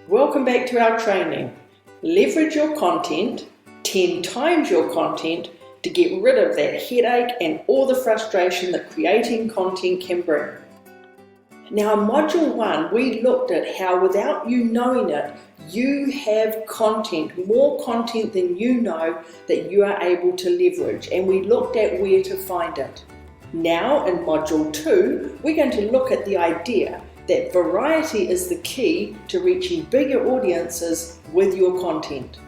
Welcome back to our training. Leverage your content, 10 times your content to get rid of that headache and all the frustration that creating content can bring. Now in Module 1, we looked at how without you knowing it, you have content, more content than you know that you are able to leverage, and we looked at where to find it. Now in Module 2, we're going to look at the idea that variety is the key to reaching bigger audiences with your content.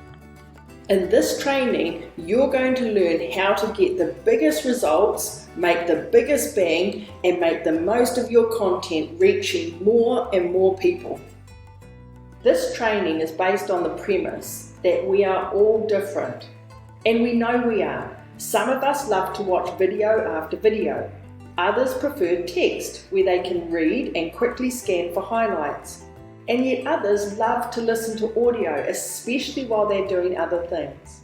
In this training, you're going to learn how to get the biggest results, make the biggest bang, and make the most of your content reaching more and more people. This training is based on the premise that we are all different, and we know we are. Some of us love to watch video after video. Others prefer text, where they can read and quickly scan for highlights. And yet others love to listen to audio, especially while they're doing other things.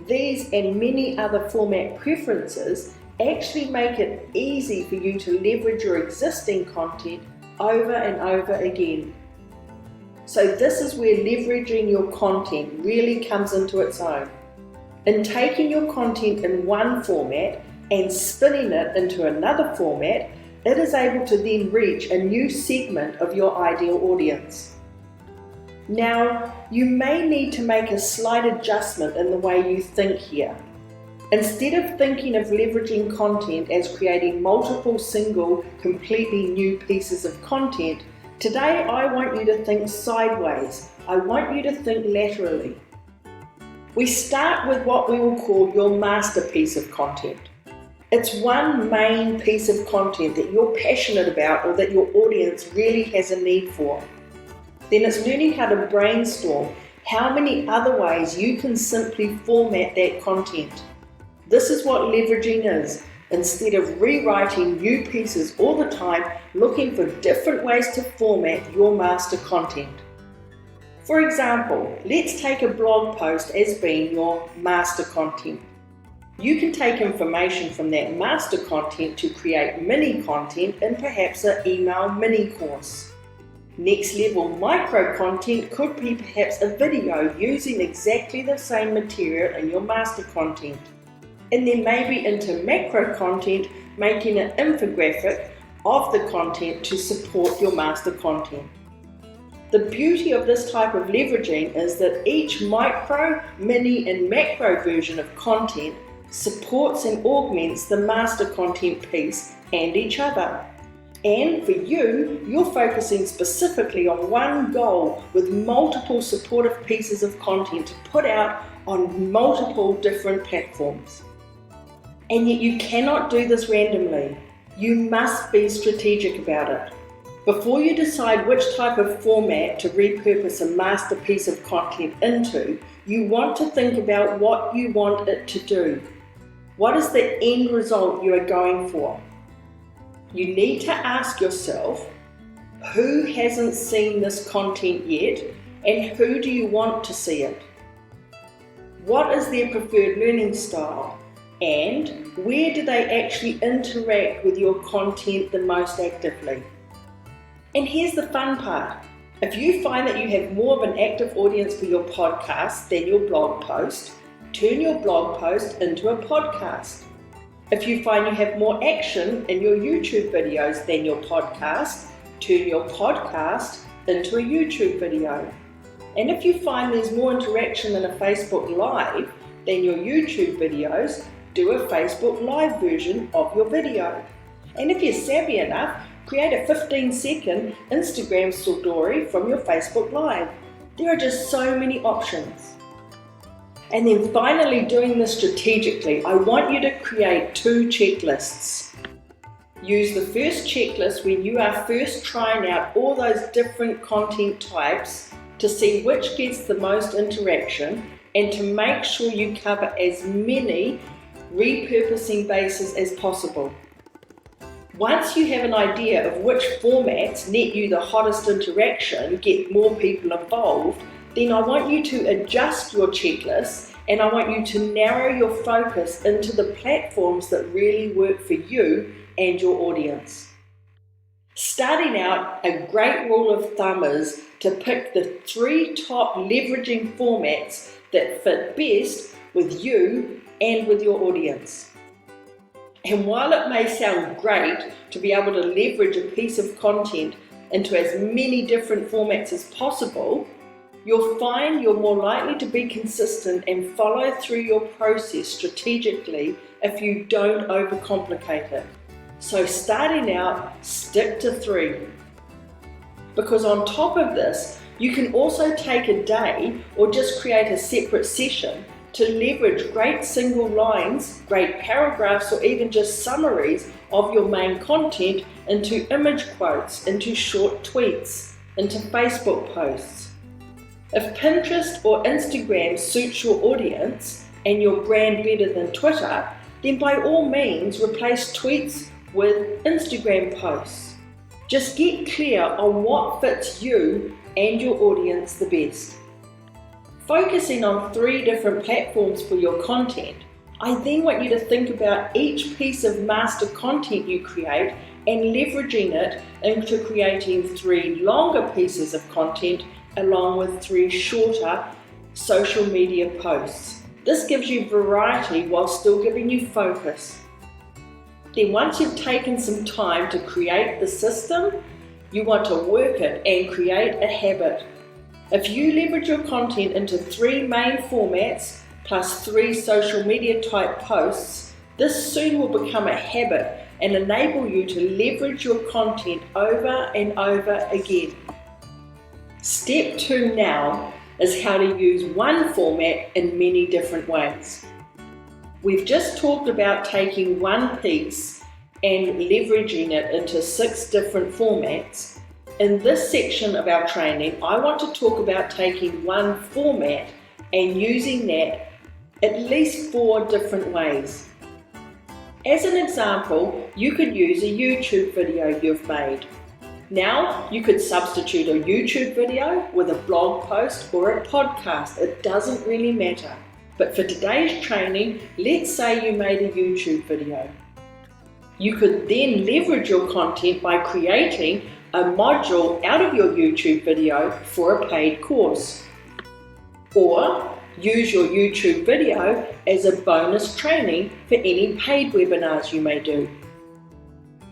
These and many other format preferences actually make it easy for you to leverage your existing content over and over again. So this is where leveraging your content really comes into its own. In taking your content in one format and spinning it into another format, it is able to then reach a new segment of your ideal audience. Now, you may need to make a slight adjustment in the way you think here. Instead of thinking of leveraging content as creating multiple single, completely new pieces of content, today I want you to think sideways. I want you to think laterally. We start with what we will call your masterpiece of content. It's one main piece of content that you're passionate about or that your audience really has a need for. Then it's learning how to brainstorm how many other ways you can simply format that content. This is what leveraging is. Instead of rewriting new pieces all the time, looking for different ways to format your master content. For example, let's take a blog post as being your master content. You can take information from that master content to create mini content in perhaps an email mini course. Next level micro content could be perhaps a video using exactly the same material in your master content. And then maybe into macro content, making an infographic of the content to support your master content. The beauty of this type of leveraging is that each micro, mini and macro version of content supports and augments the master content piece and each other. And for you, you're focusing specifically on one goal with multiple supportive pieces of content to put out on multiple different platforms. And yet you cannot do this randomly. You must be strategic about it. Before you decide which type of format to repurpose a masterpiece of content into, you want to think about what you want it to do. What is the end result you are going for? You need to ask yourself, who hasn't seen this content yet, and who do you want to see it? What is their preferred learning style? And where do they actually interact with your content the most actively? And here's the fun part. If you find that you have more of an active audience for your podcast than your blog post, turn your blog post into a podcast. If you find you have more action in your YouTube videos than your podcast, turn your podcast into a YouTube video. And if you find there's more interaction in a Facebook Live than your YouTube videos, do a Facebook Live version of your video. And if you're savvy enough, create a 15-second Instagram story from your Facebook Live. There are just so many options. And then finally, doing this strategically, I want you to create 2 checklists. Use the first checklist when you are first trying out all those different content types to see which gets the most interaction and to make sure you cover as many repurposing bases as possible. Once you have an idea of which formats net you the hottest interaction, get more people involved, then I want you to adjust your checklist and I want you to narrow your focus into the platforms that really work for you and your audience. Starting out, a great rule of thumb is to pick the 3 top leveraging formats that fit best with you and with your audience. And while it may sound great to be able to leverage a piece of content into as many different formats as possible, you'll find you're more likely to be consistent and follow through your process strategically if you don't overcomplicate it. So starting out, stick to 3. Because on top of this, you can also take a day or just create a separate session to leverage great single lines, great paragraphs, or even just summaries of your main content into image quotes, into short tweets, into Facebook posts. If Pinterest or Instagram suits your audience and your brand better than Twitter, then by all means replace tweets with Instagram posts. Just get clear on what fits you and your audience the best. Focusing on 3 different platforms for your content, I then want you to think about each piece of master content you create and leveraging it into creating 3 longer pieces of content along with 3 shorter social media posts. This gives you variety while still giving you focus. Then once you've taken some time to create the system, you want to work it and create a habit. If you leverage your content into 3 main formats plus 3 social media type posts, this soon will become a habit and enable you to leverage your content over and over again. Step 2 now is how to use one format in many different ways. We've just talked about taking one piece and leveraging it into 6 different formats. In this section of our training, I want to talk about taking one format and using that at least 4 different ways. As an example, you could use a YouTube video you've made. Now, you could substitute a YouTube video with a blog post or a podcast. It doesn't really matter. But for today's training, let's say you made a YouTube video. You could then leverage your content by creating a module out of your YouTube video for a paid course. Or use your YouTube video as a bonus training for any paid webinars you may do.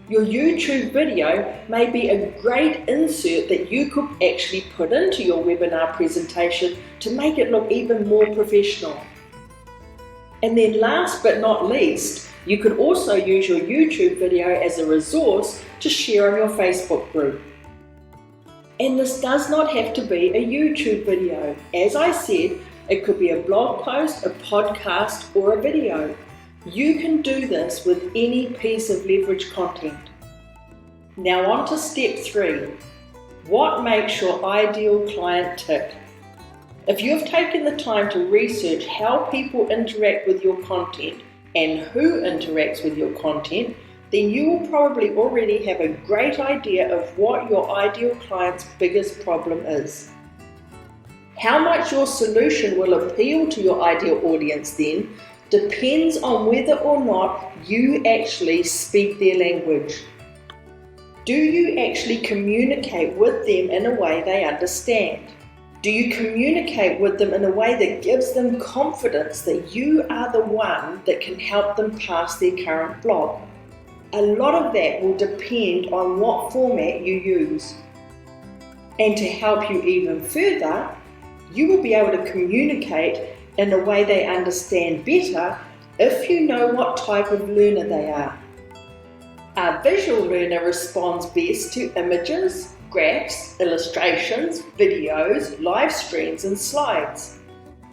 Your YouTube video may be a great insert that you could actually put into your webinar presentation to make it look even more professional. And then last but not least, you could also use your YouTube video as a resource to share on your Facebook group. And this does not have to be a YouTube video. As I said, it could be a blog post, a podcast, or a video. You can do this with any piece of leverage content. Now on to step 3. What makes your ideal client tick? If you've taken the time to research how people interact with your content and who interacts with your content, then you will probably already have a great idea of what your ideal client's biggest problem is. How much your solution will appeal to your ideal audience then depends on whether or not you actually speak their language. Do you actually communicate with them in a way they understand? Do you communicate with them in a way that gives them confidence that you are the one that can help them pass their current block? A lot of that will depend on what format you use. And to help you even further, you will be able to communicate in a way they understand better if you know what type of learner they are. A visual learner responds best to images, graphs, illustrations, videos, live streams, and slides.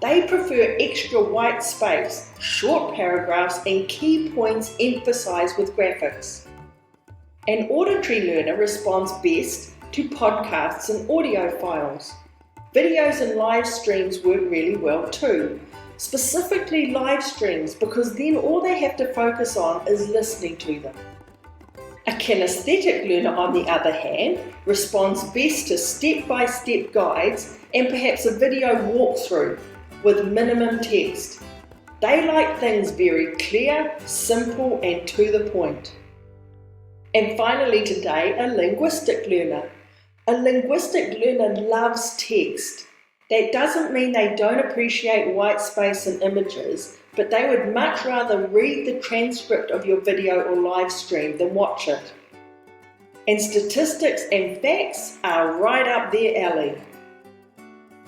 They prefer extra white space, short paragraphs, and key points emphasized with graphics. An auditory learner responds best to podcasts and audio files. Videos and live streams work really well too, specifically live streams, because then all they have to focus on is listening to them. A kinesthetic learner, on the other hand, responds best to step-by-step guides and perhaps a video walkthrough with minimum text. They like things very clear, simple, and to the point. And finally today, a linguistic learner. A linguistic learner loves text. That doesn't mean they don't appreciate white space and images, but they would much rather read the transcript of your video or live stream than watch it. And statistics and facts are right up their alley.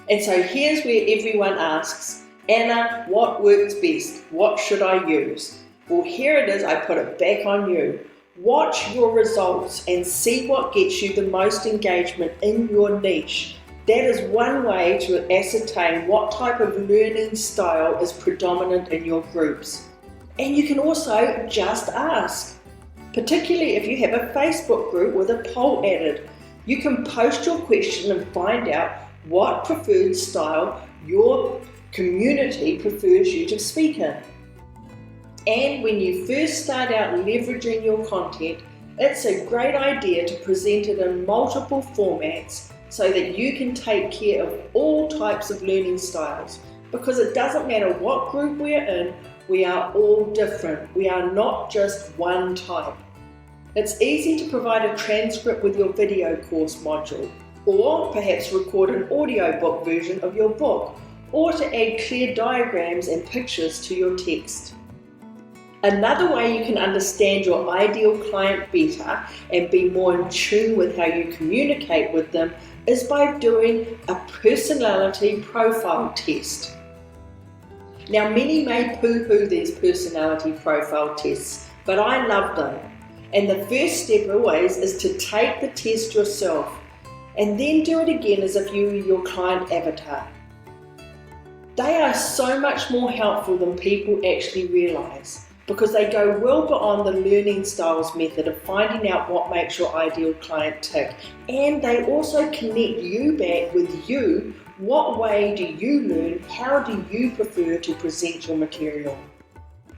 And so here's where everyone asks, Anna, what works best? What should I use? Well, here it is, I put it back on you. Watch your results and see what gets you the most engagement in your niche. That is one way to ascertain what type of learning style is predominant in your groups. And you can also just ask. Particularly if you have a Facebook group with a poll added, you can post your question and find out what preferred style your community prefers you to speak in. And when you first start out leveraging your content, it's a great idea to present it in multiple formats so that you can take care of all types of learning styles. Because it doesn't matter what group we're in, we are all different. We are not just one type. It's easy to provide a transcript with your video course module, or perhaps record an audiobook version of your book, or to add clear diagrams and pictures to your text. Another way you can understand your ideal client better and be more in tune with how you communicate with them is by doing a personality profile test. Now, many may poo-poo these personality profile tests, but I love them. And the first step always is to take the test yourself and then do it again as if you were your client avatar. They are so much more helpful than people actually realise, because they go well beyond the learning styles method of finding out what makes your ideal client tick, and they also connect you back with you. What way do you learn? How do you prefer to present your material?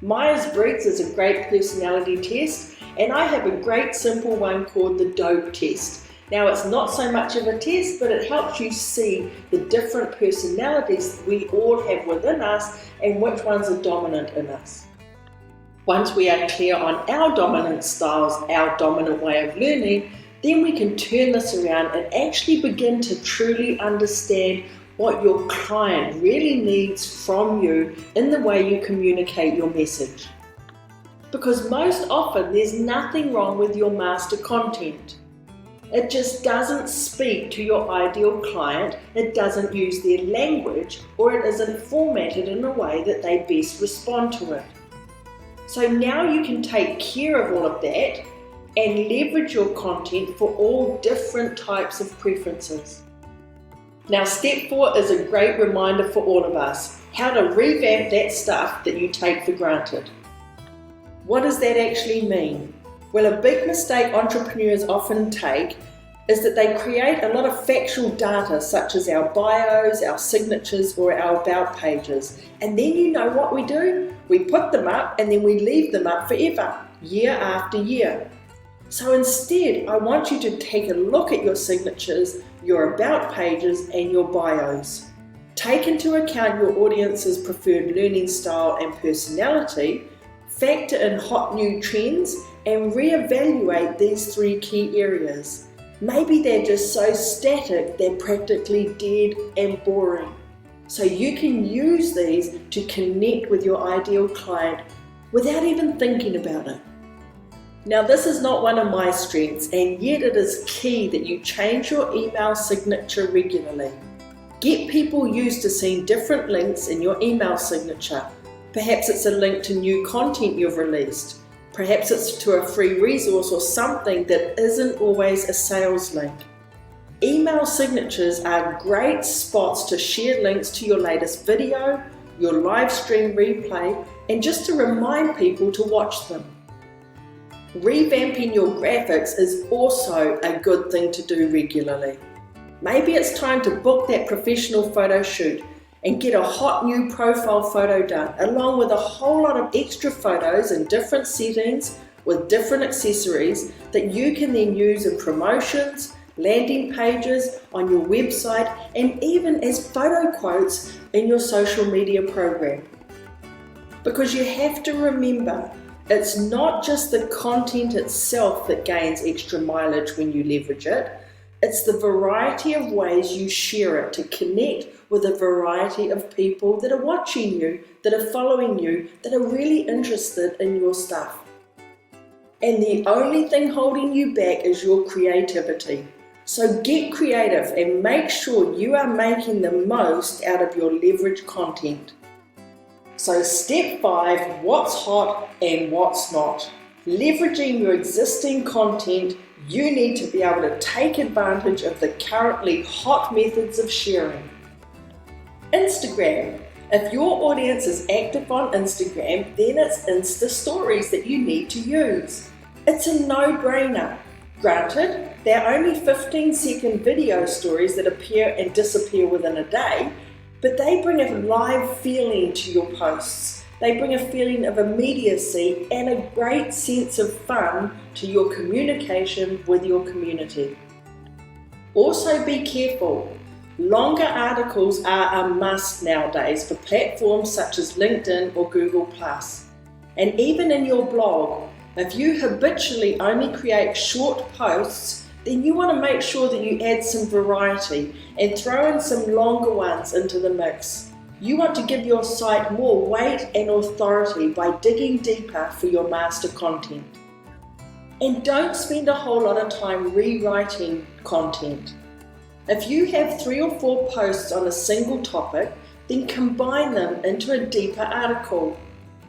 Myers-Briggs is a great personality test, and I have a great simple one called the DOPE test. Now, it's not so much of a test, but it helps you see the different personalities we all have within us and which ones are dominant in us. Once we are clear on our dominant styles, our dominant way of learning, then we can turn this around and actually begin to truly understand what your client really needs from you in the way you communicate your message. Because most often there's nothing wrong with your master content. It just doesn't speak to your ideal client, it doesn't use their language, or it isn't formatted in a way that they best respond to it. So now you can take care of all of that and leverage your content for all different types of preferences. Now, step 4 is a great reminder for all of us, how to revamp that stuff that you take for granted. What does that actually mean? Well, a big mistake entrepreneurs often take is that they create a lot of factual data such as our bios, our signatures, or our about pages. And then you know what we do? We put them up and then we leave them up forever, year after year. So instead, I want you to take a look at your signatures, your about pages, and your bios. Take into account your audience's preferred learning style and personality, factor in hot new trends, and reevaluate these 3 key areas. Maybe they're just so static they're practically dead and boring. So you can use these to connect with your ideal client without even thinking about it. Now, this is not one of my strengths, and yet it is key that you change your email signature regularly. Get people used to seeing different links in your email signature. Perhaps it's a link to new content you've released. Perhaps it's to a free resource or something that isn't always a sales link. Email signatures are great spots to share links to your latest video, your live stream replay, and just to remind people to watch them. Revamping your graphics is also a good thing to do regularly. Maybe it's time to book that professional photo shoot and get a hot new profile photo done, along with a whole lot of extra photos in different settings with different accessories that you can then use in promotions, landing pages, on your website, and even as photo quotes in your social media program. Because you have to remember, it's not just the content itself that gains extra mileage when you leverage it, It's the variety of ways you share it to connect with a variety of people that are watching you, that are following you, that are really interested in your stuff. And the only thing holding you back is your creativity. So get creative and make sure you are making the most out of your leverage content. So step 5, what's hot and what's not. Leveraging your existing content, you need to be able to take advantage of the currently hot methods of sharing. Instagram. If your audience is active on Instagram, then it's Insta Stories that you need to use. It's a no-brainer. Granted, they're only 15-second video stories that appear and disappear within a day, but they bring a live feeling to your posts. They bring a feeling of immediacy and a great sense of fun to your communication with your community. Also be careful. Longer articles are a must nowadays for platforms such as LinkedIn or Google+. And even in your blog, if you habitually only create short posts, then you want to make sure that you add some variety and throw in some longer ones into the mix. You want to give your site more weight and authority by digging deeper for your master content. And don't spend a whole lot of time rewriting content. If you have 3 or 4 posts on a single topic, then combine them into a deeper article.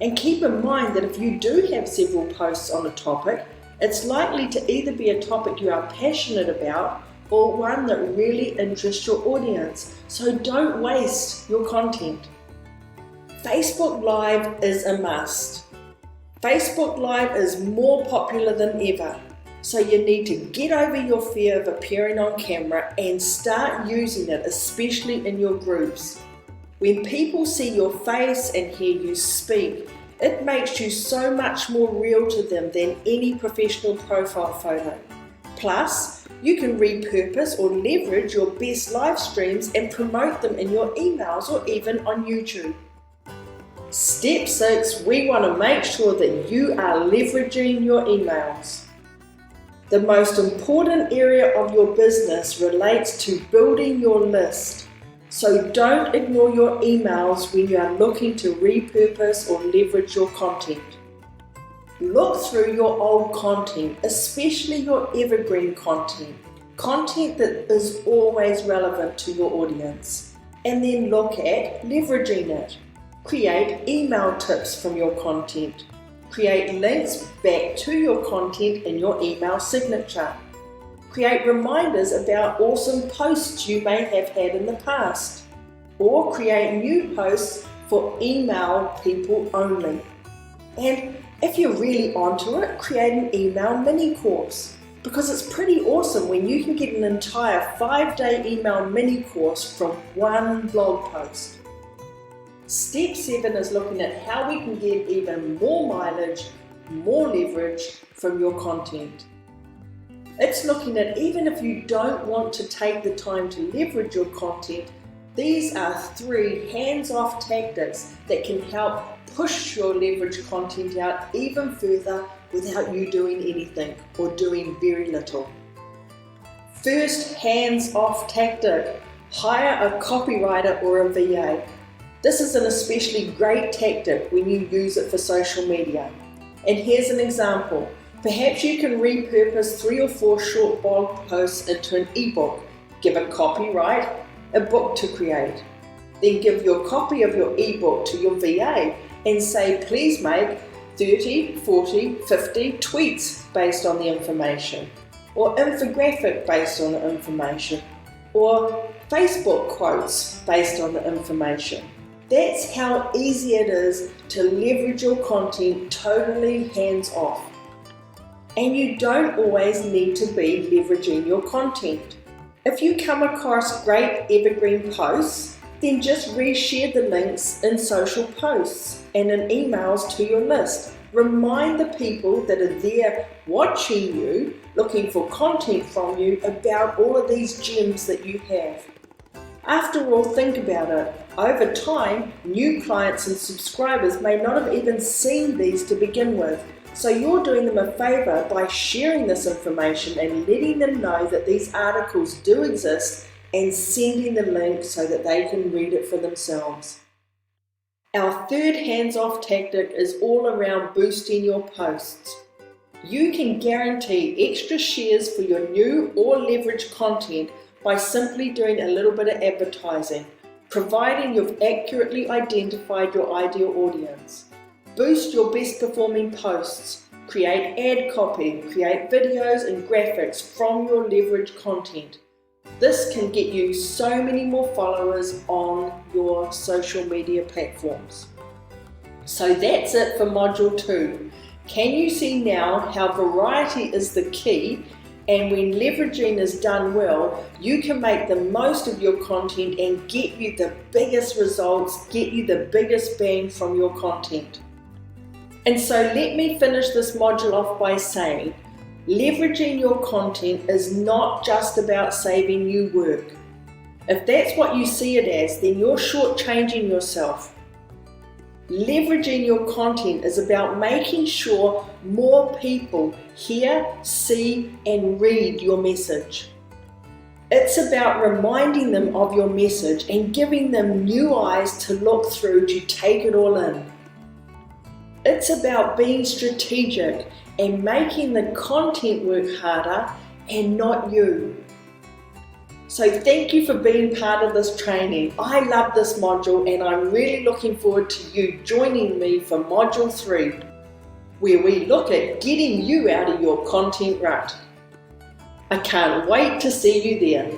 And keep in mind that if you do have several posts on a topic, it's likely to either be a topic you are passionate about or one that really interests your audience. So don't waste your content. Facebook Live is a must. Facebook Live is more popular than ever. So you need to get over your fear of appearing on camera and start using it, especially in your groups. When people see your face and hear you speak, it makes you so much more real to them than any professional profile photo. Plus, you can repurpose or leverage your best live streams and promote them in your emails or even on YouTube. Step 6, we want to make sure that you are leveraging your emails. The most important area of your business relates to building your list. So don't ignore your emails when you are looking to repurpose or leverage your content. Look through your old content, especially your evergreen content that is always relevant to your audience, and then look at leveraging it. Create email tips from your content. Create links back to your content in your email signature. Create reminders about awesome posts you may have had in the past, or create new posts for email people only. And if you're really onto it, create an email mini course, because it's pretty awesome when you can get an entire 5-day email mini course from one blog post. Step 7 is looking at how we can get even more mileage, more leverage from your content. It's looking at even if you don't want to take the time to leverage your content, these are 3 hands-off tactics that can help push your leverage content out even further without you doing anything or doing very little. First hands-off tactic, hire a copywriter or a VA. This is an especially great tactic when you use it for social media. And here's an example. Perhaps you can repurpose 3 or 4 short blog posts into an ebook. Give a copyright, a book to create. Then give your copy of your ebook to your VA and say, please make 30, 40, 50 tweets based on the information, or infographic based on the information, or Facebook quotes based on the information. That's how easy it is to leverage your content totally hands-off. And you don't always need to be leveraging your content. If you come across great evergreen posts, then just reshare the links in social posts and in emails to your list. Remind the people that are there watching you, looking for content from you about all of these gems that you have. After all, think about it. Over time, new clients and subscribers may not have even seen these to begin with, So you're doing them a favour by sharing this information and letting them know that these articles do exist and sending the link so that they can read it for themselves. Our third hands-off tactic is all around boosting your posts. You can guarantee extra shares for your new or leveraged content by simply doing a little bit of advertising, providing you've accurately identified your ideal audience. Boost your best performing posts, create ad copy, create videos and graphics from your leveraged content. This can get you so many more followers on your social media platforms. So that's it for Module 2. Can you see now how variety is the key, and when leveraging is done well, you can make the most of your content and get you the biggest results, get you the biggest bang from your content. And so let me finish this module off by saying, leveraging your content is not just about saving you work. If that's what you see it as, then you're shortchanging yourself. Leveraging your content is about making sure more people hear, see, and read your message. It's about reminding them of your message and giving them new eyes to look through to take it all in. It's about being strategic and making the content work harder and not you. So thank you for being part of this training. I love this module and I'm really looking forward to you joining me for Module 3, where we look at getting you out of your content rut. I can't wait to see you there.